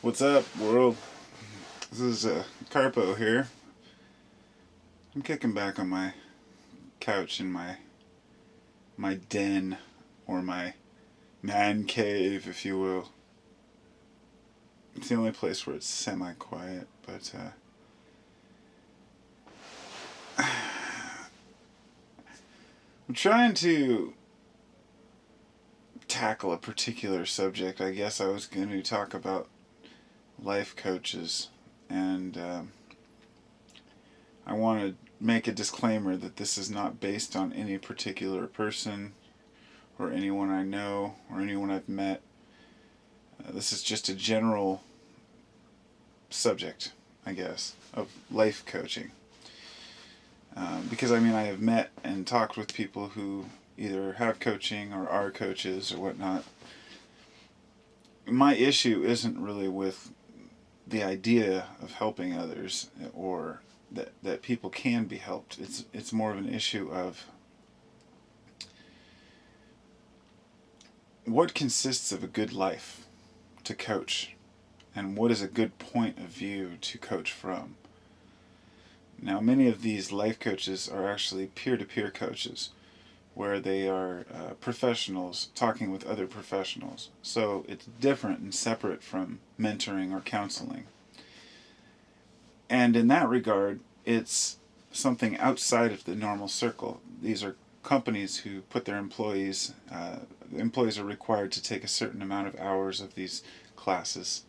What's up, world? This is Carpo here. I'm kicking back on my couch in my den, or my man cave, if you will. It's the only place where it's semi-quiet, but I'm trying to tackle a particular subject. I guess I was going to talk about life coaches, and I want to make a disclaimer that this is not based on any particular person or anyone I know or anyone I've met. This is just a general subject, I guess, of life coaching. Because I have met and talked with people who either have coaching or are coaches or whatnot. My issue isn't really with the idea of helping others, or that people can be helped. It's more of an issue of what consists of a good life to coach, and what is a good point of view to coach from. Now, many of these life coaches are actually peer-to-peer coaches, where they are professionals talking with other professionals. So it's different and separate from mentoring or counseling. And in that regard, it's something outside of the normal circle. These are companies who put their employees, the employees are required to take a certain amount of hours of these classes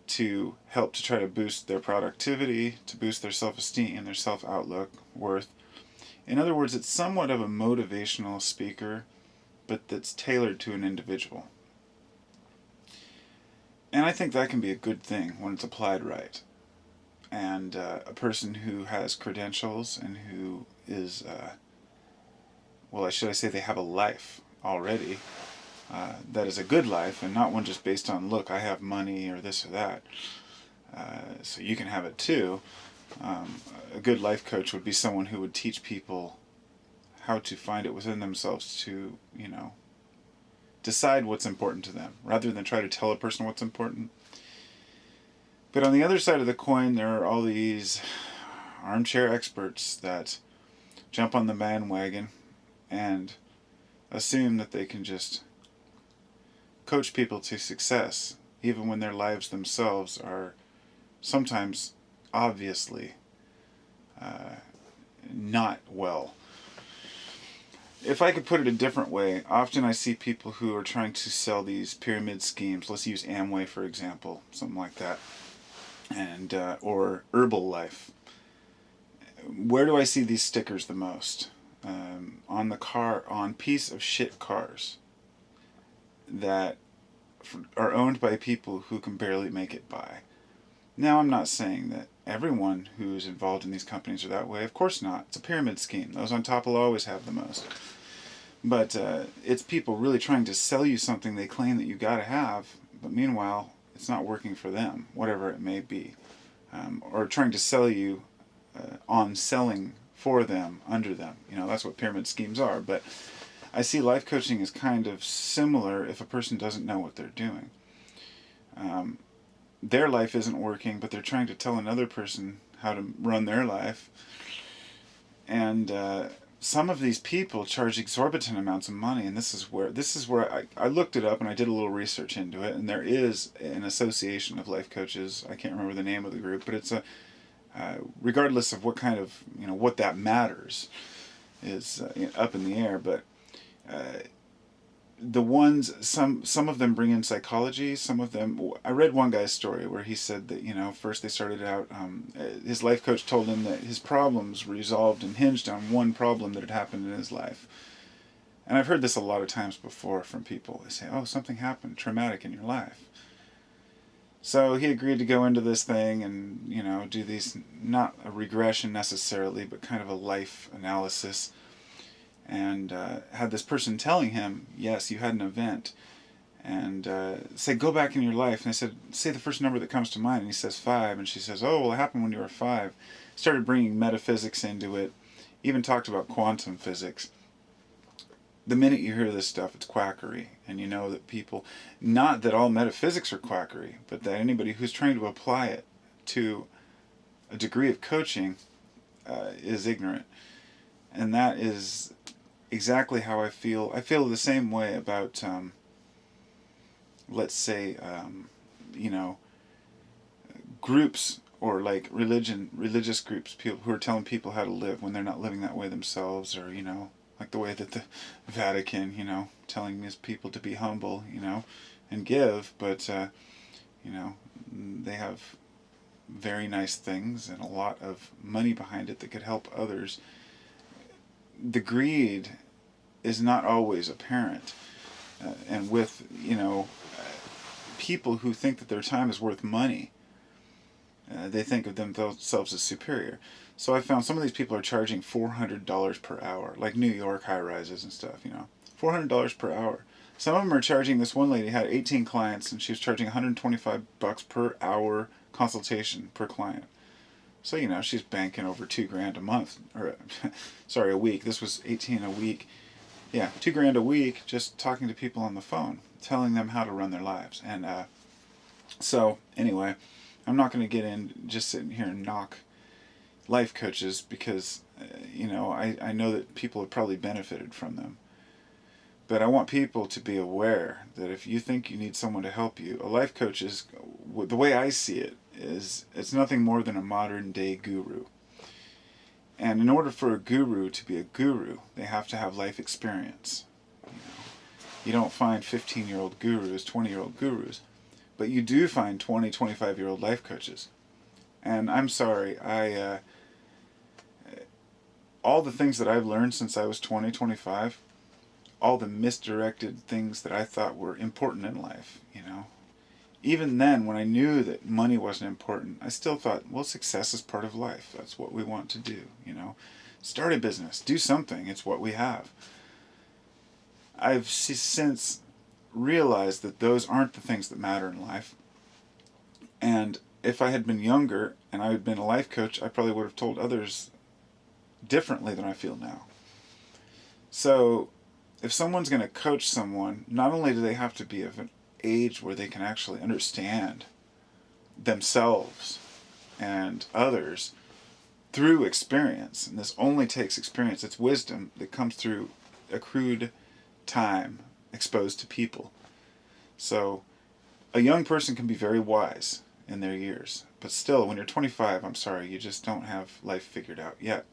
to help to try to boost their productivity, to boost their self-esteem, their self-outlook, worth. In other words, it's somewhat of a motivational speaker, but that's tailored to an individual. And I think that can be a good thing when it's applied right. And a person who has credentials and who is, should I say they have a life already, that is a good life, and not one just based on, look, I have money or this or that, so you can have it too. A good life coach would be someone who would teach people how to find it within themselves to, decide what's important to them, rather than try to tell a person what's important. But on the other side of the coin, there are all these armchair experts that jump on the bandwagon and assume that they can just coach people to success, even when their lives themselves are sometimes obviously not well. If I could put it a different way, often I see people who are trying to sell these pyramid schemes. Let's use Amway, for example, something like that, and or Herbalife. Where do I see these stickers the most? On the car, on piece of shit cars that are owned by people who can barely make it by. Now, I'm not saying that everyone who's involved in these companies are that way. Of course not. It's a pyramid scheme. Those on top will always have the most. But it's people really trying to sell you something they claim that you gotta have, but meanwhile, it's not working for them, whatever it may be. Or trying to sell you on selling for them, under them. That's what pyramid schemes are. But I see life coaching as kind of similar if a person doesn't know what they're doing. Their life isn't working, but they're trying to tell another person how to run their life. And some of these people charge exorbitant amounts of money, and this is where I looked it up and I did a little research into it, and there is an association of life coaches. I can't remember the name of the group, but it's regardless of what kind of, what that matters, is up in the air. But the ones, some of them bring in psychology. Some of them, I read one guy's story where he said that, first they started out, his life coach told him that his problems resolved and hinged on one problem that had happened in his life. And I've heard this a lot of times before from people. They say, oh, something happened traumatic in your life. So he agreed to go into this thing and, do these, not a regression necessarily, but kind of a life analysis. And had this person telling him, yes, you had an event. And say, go back in your life. And I said, say the first number that comes to mind. And he says 5. And she says, oh, well, it happened when you were 5. Started bringing metaphysics into it. Even talked about quantum physics. the minute you hear this stuff, it's quackery. And you know that people, not that all metaphysics are quackery, but that anybody who's trying to apply it to a degree of coaching is ignorant. And that is exactly how I feel. I feel the same way about, let's say, you know, groups or like religious groups, people who are telling people how to live when they're not living that way themselves, or, you know, like the way that the Vatican, you know, telling these people to be humble, you know, and give, but, you know, they have very nice things and a lot of money behind it that could help others. The greed is not always apparent. And with, you know, people who think that their time is worth money, they think of themselves as superior. So I found some of these people are charging $400 per hour, like New York high-rises and stuff, you know. $400 per hour. Some of them are charging, this one lady had 18 clients, and she was charging $125 per hour consultation per client. So, you know, she's banking over $2,000 a month, or, sorry, a week. This was 18 a week. Yeah, $2,000 a week just talking to people on the phone, telling them how to run their lives. And so, anyway, I'm not going to get in just sitting here and knock life coaches because, you know, I know that people have probably benefited from them. But I want people to be aware that if you think you need someone to help you, a life coach is, the way I see it, is it's nothing more than a modern day guru. And in order for a guru to be a guru, they have to have life experience. You know, you don't find 15-year-old gurus, 20-year-old gurus, but you do find 20, 25-year-old life coaches. And I'm sorry, all the things that I've learned since I was 20, 25, all the misdirected things that I thought were important in life, you know. Even then, when I knew that money wasn't important, I still thought, well, success is part of life. That's what we want to do, you know. Start a business, do something, it's what we have. I've since realized that those aren't the things that matter in life. And if I had been younger and I had been a life coach, I probably would have told others differently than I feel now. So, if someone's going to coach someone, not only do they have to be of an age where they can actually understand themselves and others through experience, and this only takes experience, it's wisdom that comes through accrued time exposed to people. So a young person can be very wise in their years, but still, when you're 25, I'm sorry, you just don't have life figured out yet.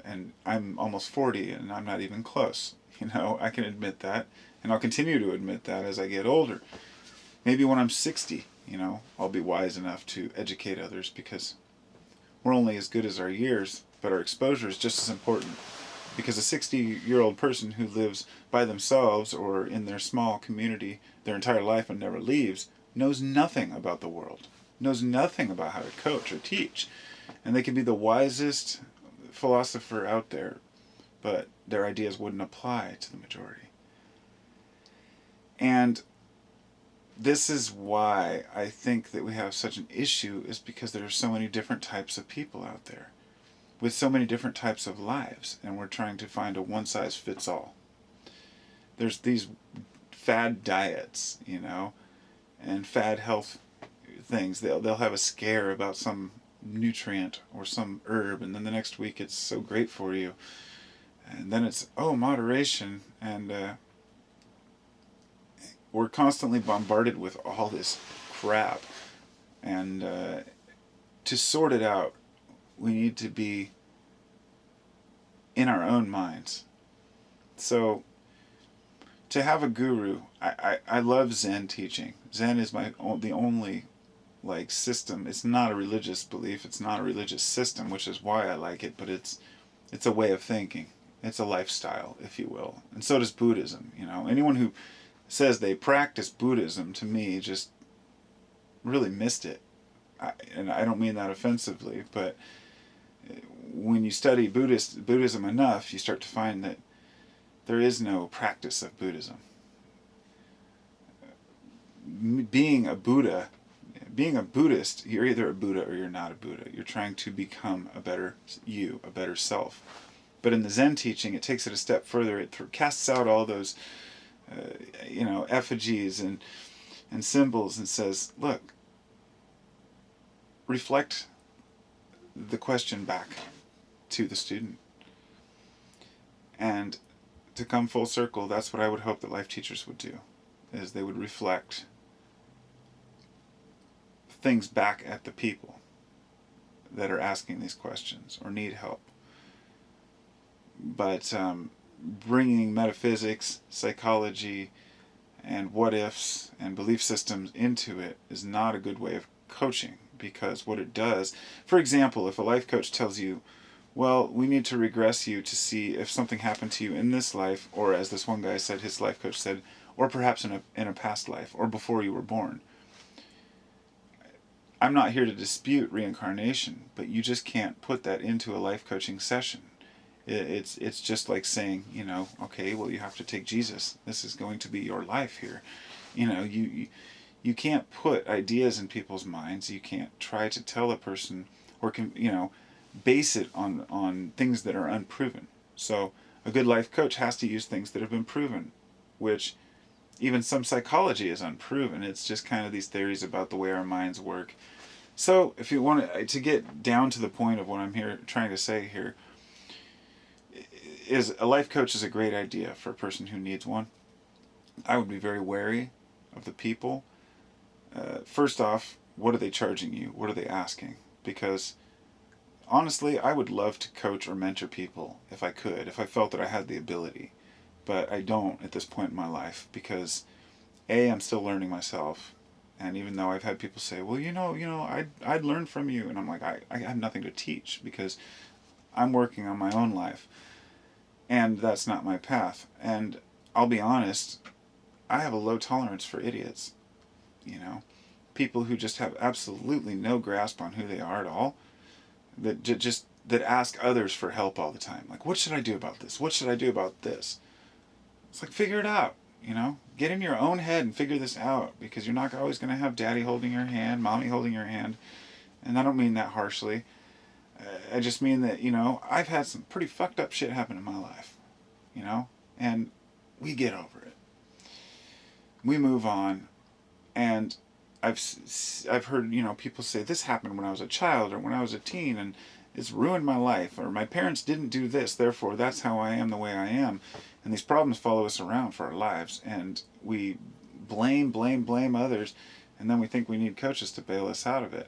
And I'm almost 40 and I'm not even close. You know, I can admit that, and I'll continue to admit that as I get older. Maybe when I'm 60, you know, I'll be wise enough to educate others, because we're only as good as our years, but our exposure is just as important. Because a 60-year-old person who lives by themselves or in their small community their entire life and never leaves knows nothing about the world, knows nothing about how to coach or teach. And they can be the wisest philosopher out there, but their ideas wouldn't apply to the majority. And this is why I think that we have such an issue, is because there are so many different types of people out there with so many different types of lives, and we're trying to find a one-size-fits-all. There's these fad diets, you know, and fad health things. They'll have a scare about some nutrient or some herb, and then the next week it's so great for you. And then it's, oh, moderation, and we're constantly bombarded with all this crap. And to sort it out, we need to be in our own minds. So, to have a guru, I love Zen teaching. Zen is the only like system. It's not a religious belief. It's not a religious system, which is why I like it. But it's a way of thinking. It's a lifestyle, if you will. And so does Buddhism. You know, anyone who says they practice Buddhism, to me, just really missed it. And I don't mean that offensively, but when you study Buddhism enough, you start to find that there is no practice of Buddhism. Being a Buddhist, you're either a Buddha or you're not a Buddha. You're trying to become a better you, a better self. But in the Zen teaching, it takes it a step further. It casts out all those, effigies and symbols and says, look, reflect the question back to the student. And to come full circle, that's what I would hope that life teachers would do, is they would reflect things back at the people that are asking these questions or need help. But bringing metaphysics, psychology, and what ifs and belief systems into it is not a good way of coaching, because what it does, for example, if a life coach tells you, well, we need to regress you to see if something happened to you in this life, or as this one guy said, his life coach said, or perhaps in a past life, or before you were born. I'm not here to dispute reincarnation, but you just can't put that into a life coaching session. It's just like saying, okay, well, you have to take Jesus. This is going to be your life here. You can't put ideas in people's minds. You can't try to tell a person or base it on things that are unproven. So a good life coach has to use things that have been proven, which even some psychology is unproven. It's just kind of these theories about the way our minds work. So if you want to get down to the point of what I'm trying to say here, is a life coach is a great idea for a person who needs one. I would be very wary of the people. First off, what are they charging you? What are they asking? Because honestly, I would love to coach or mentor people if I could, if I felt that I had the ability. But I don't at this point in my life because, A, I'm still learning myself. And even though I've had people say, well, I'd learn from you. And I'm like, I have nothing to teach because I'm working on my own life. And that's not my path. And I'll be honest, I have a low tolerance for idiots. People who just have absolutely no grasp on who they are at all, that ask others for help all the time. Like, what should I do about this? What should I do about this? It's like, figure it out. Get in your own head and figure this out, because you're not always going to have daddy holding your hand, mommy holding your hand. And I don't mean that harshly. I just mean that, I've had some pretty fucked up shit happen in my life, and we get over it. We move on. And I've heard, people say, this happened when I was a child or when I was a teen and it's ruined my life, or my parents didn't do this, therefore that's how I am the way I am. And these problems follow us around for our lives, and we blame others, and then we think we need coaches to bail us out of it.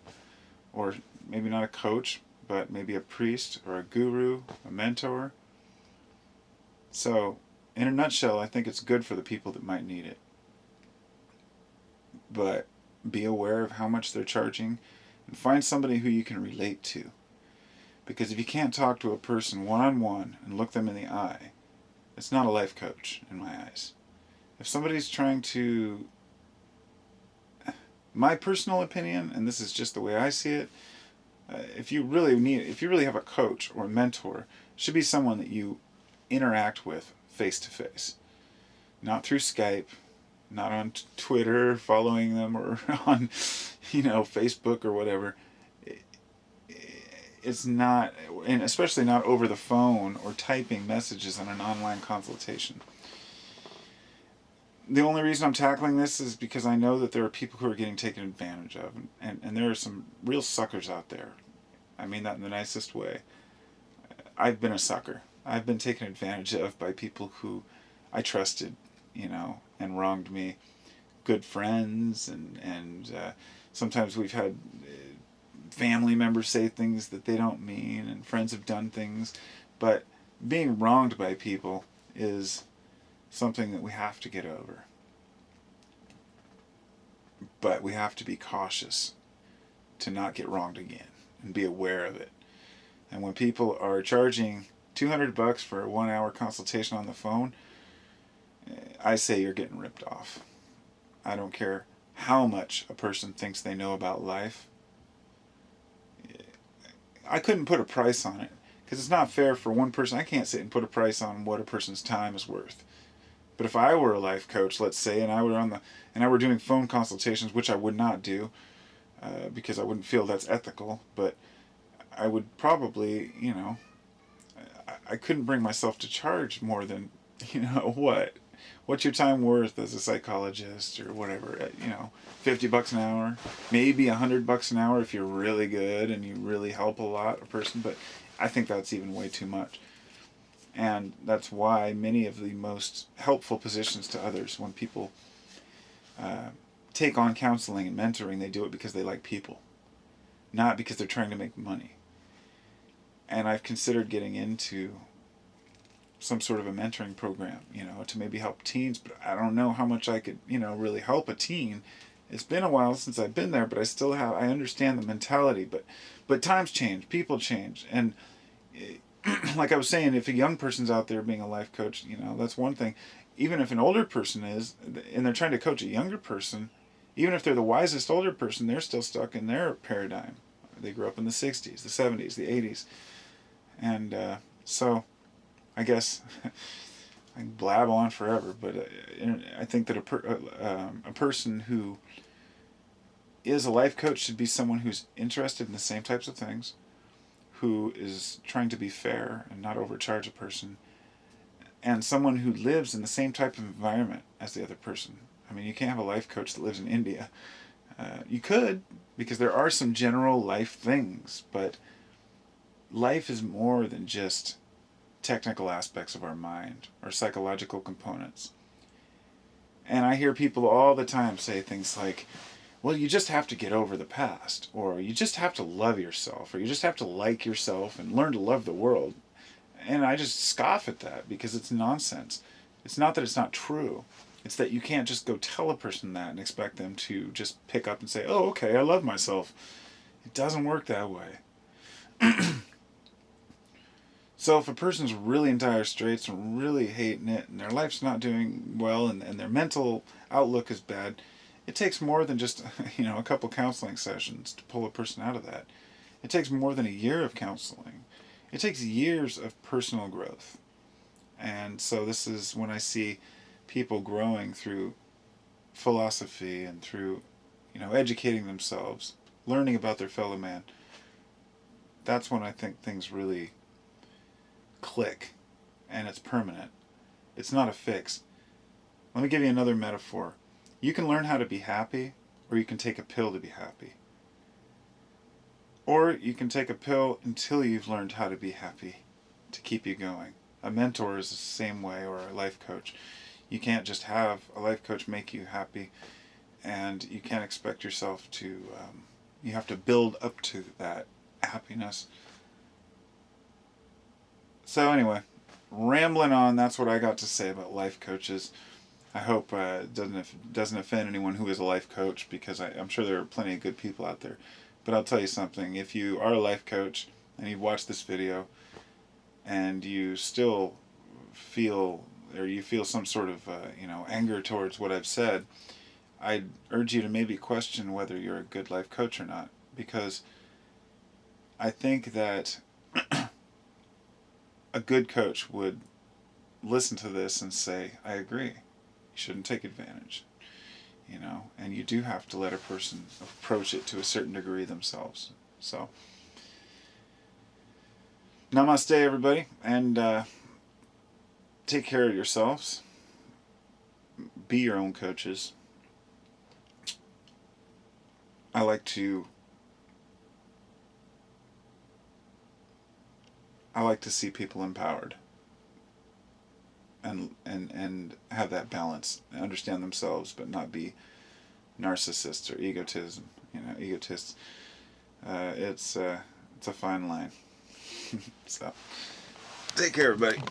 Or maybe not a coach, but maybe a priest or a guru, a mentor. So, in a nutshell, I think it's good for the people that might need it. But be aware of how much they're charging and find somebody who you can relate to. Because if you can't talk to a person one-on-one and look them in the eye, it's not a life coach in my eyes. If somebody's trying to, my personal opinion, and this is just the way I see it, if you really have a coach or a mentor, it should be someone that you interact with face to face, not through Skype, not on Twitter, following them, or on, Facebook or whatever. It's not, and especially not over the phone or typing messages on an online consultation. The only reason I'm tackling this is because I know that there are people who are getting taken advantage of, and there are some real suckers out there. I mean that in the nicest way. I've been a sucker. I've been taken advantage of by people who I trusted, and wronged me. Good friends, and sometimes we've had family members say things that they don't mean, and friends have done things. But being wronged by people is something that we have to get over. But we have to be cautious to not get wronged again and be aware of it. And when people are charging $200 for a 1-hour consultation on the phone, I say you're getting ripped off. I don't care how much a person thinks they know about life. I couldn't put a price on it, because it's not fair for one person. I can't sit and put a price on what a person's time is worth. But if I were a life coach, let's say, and I were doing phone consultations, which I would not do, because I wouldn't feel that's ethical, but I would probably, I couldn't bring myself to charge more than, what's your time worth as a psychologist or whatever, 50 bucks an hour, maybe $100 an hour if you're really good and you really help a lot a person, but I think that's even way too much. And that's why many of the most helpful positions to others, when people take on counseling and mentoring, they do it because they like people, not because they're trying to make money. And I've considered getting into some sort of a mentoring program, to maybe help teens, but I don't know how much I could, really help a teen. It's been a while since I've been there, but I understand the mentality, but times change, people change, and like I was saying, if a young person's out there being a life coach, that's one thing. Even if an older person is, and they're trying to coach a younger person, even if they're the wisest older person, they're still stuck in their paradigm. They grew up in the 60s, the 70s, the 80s. And so I guess I can blab on forever, but I think that a person who is a life coach should be someone who's interested in the same types of things, who is trying to be fair and not overcharge a person, and someone who lives in the same type of environment as the other person. I mean, you can't have a life coach that lives in India. You could, because there are some general life things, but life is more than just technical aspects of our mind or psychological components. And I hear people all the time say things like, well, you just have to get over the past, or you just have to love yourself, or you just have to like yourself and learn to love the world. And I just scoff at that because it's nonsense. It's not that it's not true. It's that you can't just go tell a person that and expect them to just pick up and say, oh, okay, I love myself. It doesn't work that way. So if a person's really in dire straits and really hating it and their life's not doing well and their mental outlook is bad, it takes more than just a couple counseling sessions to pull a person out of that. It takes more than a year of counseling. It takes years of personal growth. And so this is when I see people growing through philosophy and through educating themselves, learning about their fellow man. That's when I think things really click, and it's permanent. It's not a fix. Let me give you another metaphor. You can learn how to be happy, or you can take a pill to be happy. Or you can take a pill until you've learned how to be happy, to keep you going. A mentor is the same way, or a life coach. You can't just have a life coach make you happy, and you can't expect yourself to, you have to build up to that happiness. So anyway, rambling on, that's what I got to say about life coaches. I hope it doesn't offend anyone who is a life coach, because I'm sure there are plenty of good people out there. But I'll tell you something, if you are a life coach and you watch this video and you still feel, or you feel some sort of anger towards what I've said, I'd urge you to maybe question whether you're a good life coach or not, because I think that a good coach would listen to this and say, I agree. You shouldn't take advantage. And you do have to let a person approach it to a certain degree themselves. So, namaste, everybody, and take care of yourselves. Be your own coaches. I like to see people empowered and have that balance, understand themselves, but not be narcissists or egotists. It's a fine line. So, take care, everybody.